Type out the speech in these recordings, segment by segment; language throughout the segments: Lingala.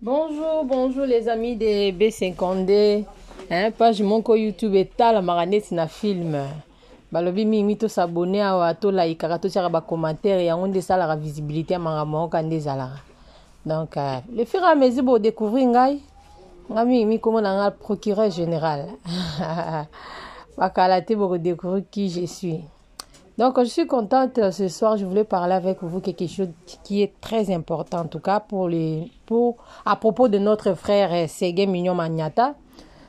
Bonjour, bonjour les amis de B50D. Page mon ko YouTube eta la maranete na film. Balobi mingi to s'abonner à to like to tira ba commentaire ya onde ça la visibilité mangamo kande zala. Donc le fur et à mesure pour découvrir ngai ngami comment na procureur général. Bakalate pour découvrir qui je suis. Donc, je suis contente ce soir. Je voulais parler avec vous quelque chose qui est très important, en tout cas à propos de notre frère Ségué Mignon Magnata.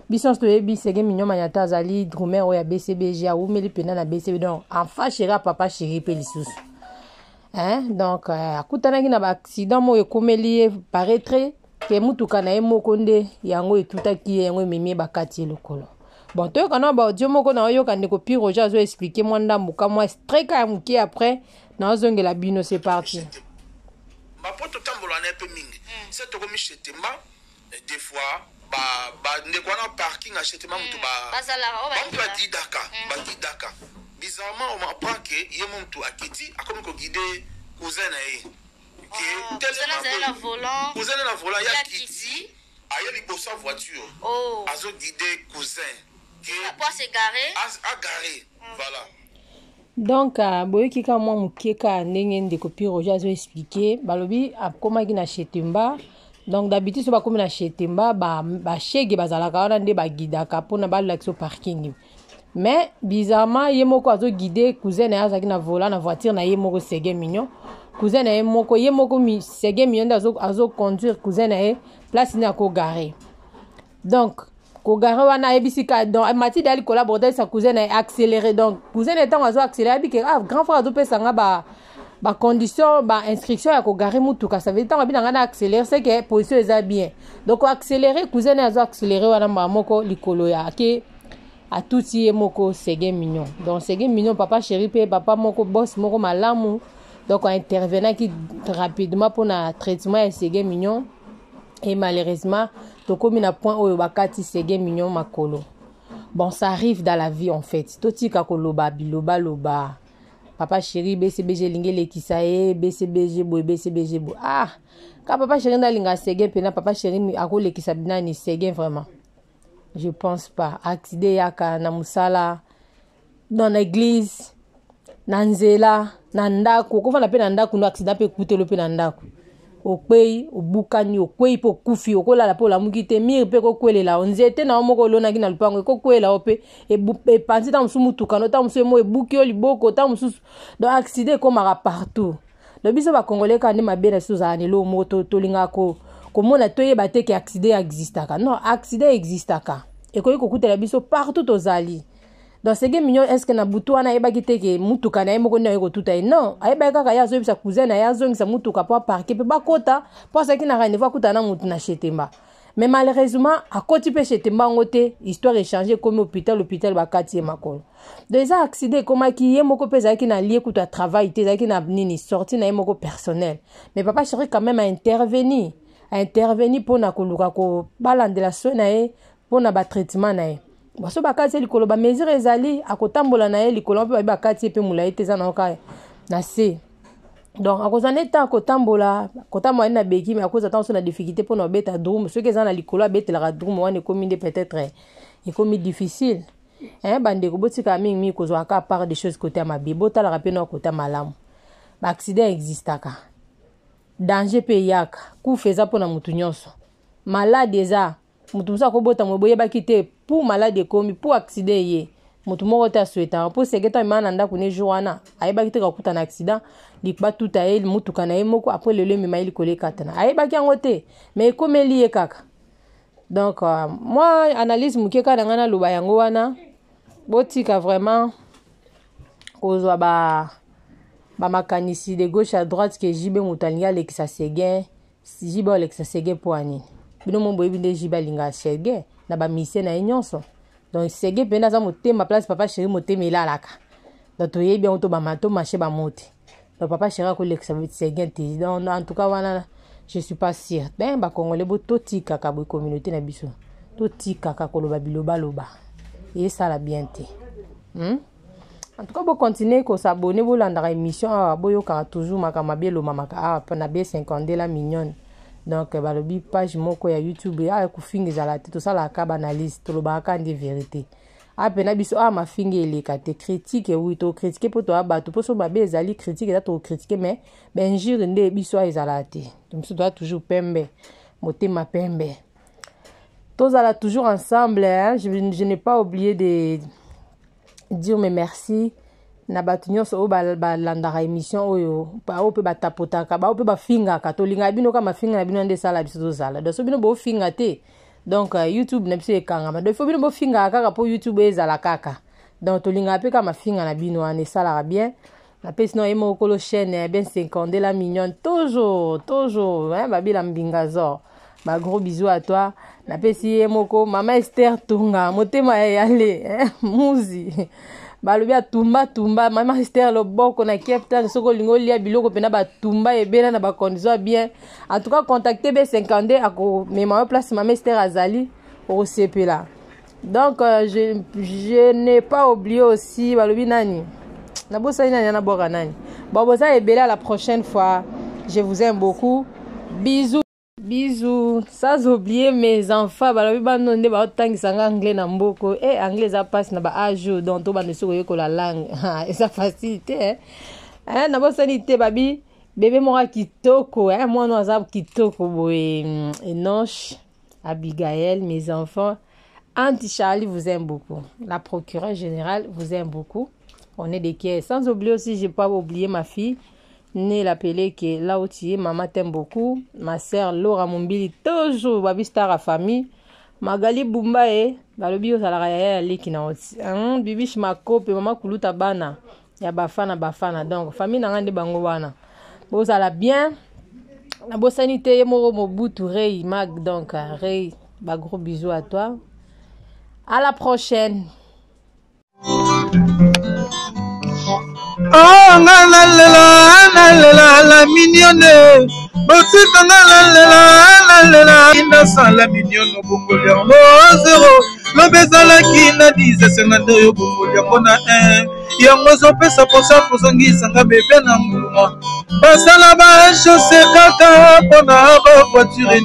Bisons to ebi Ségué Mignon Magnata zali drumer oya BCBG a oumeli pena na BCB donc enfant chéri papa chéri pelisous. Donc akutana ki na ba accident mo ekomeli paraître ke mutuka na emoko nde yango etutaki yango memi bakati lokolo. Bon, toi, quand on a dit que na yo kande ko pire Roger zo expliquer moi ndamuka moi streka ya muki après na zonge la bino c'est parti. Ma poto tambola na peu mingi. C'est to komi chetemba des fois ba ne kwana parking a chetemba mutu ba mutu ba didaka ba didaka. Bizarrement on m'apprend que yemo mutu akiti akomi ko guider cousin na ye. Que tellement cousin na volant ya kiti aye liboso voiture. Oh. Azo guider cousin. Pour se garer. À garer. Voilà. Donc, boyoki ka mwa mukeka ndenge ndeko pi Roger azo expliquer balobi akomaki na chetemba. Donc d'habitude so bakomi na chetemba ba shege bazalaka wana nde ba guidaka pona ba l'action parking. Mais bizarrement yemoko azo guider cousin na azaki na volant na voiture na yemoko Ségué Mignon. Cousin na yemoko Ségué Mignon azo conduire cousin na place na ko garer. Donc Kogare wana ebisika donc mati dali collaborer sa cousin a accéléré donc cousin étant azo accéléré bi que grand frère azo pesa nga ba condition ba inscription ya kogare mutuka ça veut dire nga binanga na accélérer c'est que position est bien donc accélérer cousin azo accéléré wana moko likolo ya ke a touti moko Ségué Mignon donc Ségué Mignon papa chéri pe papa moko boss moko malamu donc intervenant qui rapidement pour na traitement ya Ségué Mignon. Et malheureusement, tokomi na point oyo bakati Ségué Mignon makolo. Bon, ça arrive dans la vie en fait. Totika koloba biloba loba. Papa chéri BCBG lingele kisaye, BCBG boy BCBG boy. Quand papa chéri na linga Ségué pena papa chéri akole kisabina ni Ségué vraiment. Je pense pas. Accident yaka na musala dans l'église, na nzela, na ndako. Ko fana pe na ndako no accident pe kutelo pe na ndako. Okwei obukani okwei po kufi okola la po la mukite mire pe ko kwelela onzete na omoko lona kina lupango ko kwela ope e panzi ta musu mutuka no ta musu mo ebuki o liboko ta musu do accident ko mara partout le biso ba congolais ka ne mabela suza ni lo moto to linga ko mona toyeba te ke accident existaka non accident existaka e ko kutela biso partout ozali. Donc Ségué Mignon est-ce que na butu wana yeba kiteke mutuka na yemoko na yeko tuta non ayeba kaka ya zo sa cousin na ya zo ngisa mutuka po parker pe bakota po ça ki na rendez-vous kuta na mutu na chetemba mais malheureusement à côté pe chetemba ngote histoire échanger comme hôpital bakati makolo donc ça accident comment ki yemoko pe za ki na lié kuta travail te za ki na nini sorti na yemoko personnel mais papa chéri quand même a intervenir pour na koluka ko balandela so na ye pour na ba traitement na ye. Baso bakati likolo ba mesure ezali akotambola na ye likolo pe bakati pe mulayi te za na oka na se donc akozana ta akotambola kotambola na beki mais akoza ta so na difficulté pour na beta drum ce que za na likolo betela ka drum wana komi de peut-être et comme difficile bande ko botika mingi ko zo aka part des choses côté ma bibo ta la rapena côté malamu ba accident existaka danger pe yaka ku feza pona mutu nyonso malade eza mutu musa ko bota mo boye bakite pour malade komi pour accident ye mutu moko ta souhaita pour segeta mana ndako ne joana ayeba kite ka kuta na accident likba tout a elle mutu kana ye moko après le mi maili kole katana ayeba ki ngote mais comme lié kaka donc moi analyse mukeka na ngana loba yango wana botika vraiment kozwa ba makanisi de gauche à droite que jibe mutalinga lekisa Ségué jibe lekisa Ségué poani bino mombo ebinde jiba linga Ségué na ba mission na nyonso donc Ségué pena za motema place papa chéri motema elalaka donc toye bien to ba mato marché ba mote donc papa chéri ko lekisa Ségué te donc en tout cas wana je suis pas sûr ben ba congolais bo totika ka bo communauté na biso totika ka koloba biloba loba et ça la bien te en tout cas bo continuer ko s'abonner bo landa émission boyo ka toujours makama bielo mamaka na B50 la mignonne donc balobi page moko ya YouTube a kufinga ezala te tosala ka banalise tolobaka ndi vérité apena biso mafinga eleka te critique oui to critiquer po to abato po so babe ezali critique eza to critiquer mais benjure nde biso ezala te donc so doit toujours pembe motema pembe tozala toujours ensemble hein? Je n'ai pas oublié de dire mes merci na bato nyonso oyo balandaka émission oyo bao mpe batapotaka bao mpe bafingaka tolinga bino kama mafinga na bino nde esala biso tozala donc so bino bofinga te donc YouTube na biso ekangama donc fo bino bofingaka kaka mpo YouTube ezala kaka donc tolinga mpe kama mafinga na bino wana esalaka bien nape sinon ye mokolo chaîne bien 50 la mignonne toujours hein, babila mbingazor ba gros bisous à toi nape si ye moko mama Esther Tunga motema yale hein, muzi balobi tumba mama Esther loboko na Cape Town soko lingo lia biloko pena batumba ebena na ba conditions bien en tout cas contacter B50 ako mema place mama Esther azali au CP là donc je n'ai pas oublié aussi balobi nani na bosa nani na boka nani bobosa ebele à la prochaine fois je vous aime beaucoup bisous sans oublier mes enfants balobi banonde ba otangisa anglais na mboko anglais a passe na ba ajo donc to bande soko yeko la langue et ça facilité hein na bosanité babi bébé mora kitoko hein moi no azab kitoko boy Enoch Abigail mes enfants Auntie Charlie vous aime beaucoup la procureure générale vous aime beaucoup on est des quais sans oublier aussi j'ai pas oublié ma fille Né l'appeler que là où tu es, maman t'aime beaucoup. Ma sœur Laura Mombili, toujours, babi star à famille. Magali Bumba balobi osalaka leki na oti. Bibi shimako pe maman kuluta bana. Ya bafana. Donc, famille na ngande bango wana. Bo sala bien. La bosanité ye moro mobutu Ray Mag donc Ray, ba gros bisous à toi. À la prochaine. Oh la mignonne Botika la innocent la mignonne Bongolia zéro le bezala qui na 10 52 yo Bongolia kona 1 yango zo pesa posa kozongisa nga bebe na mbuma basala ba chaussée kaka pona ba voiture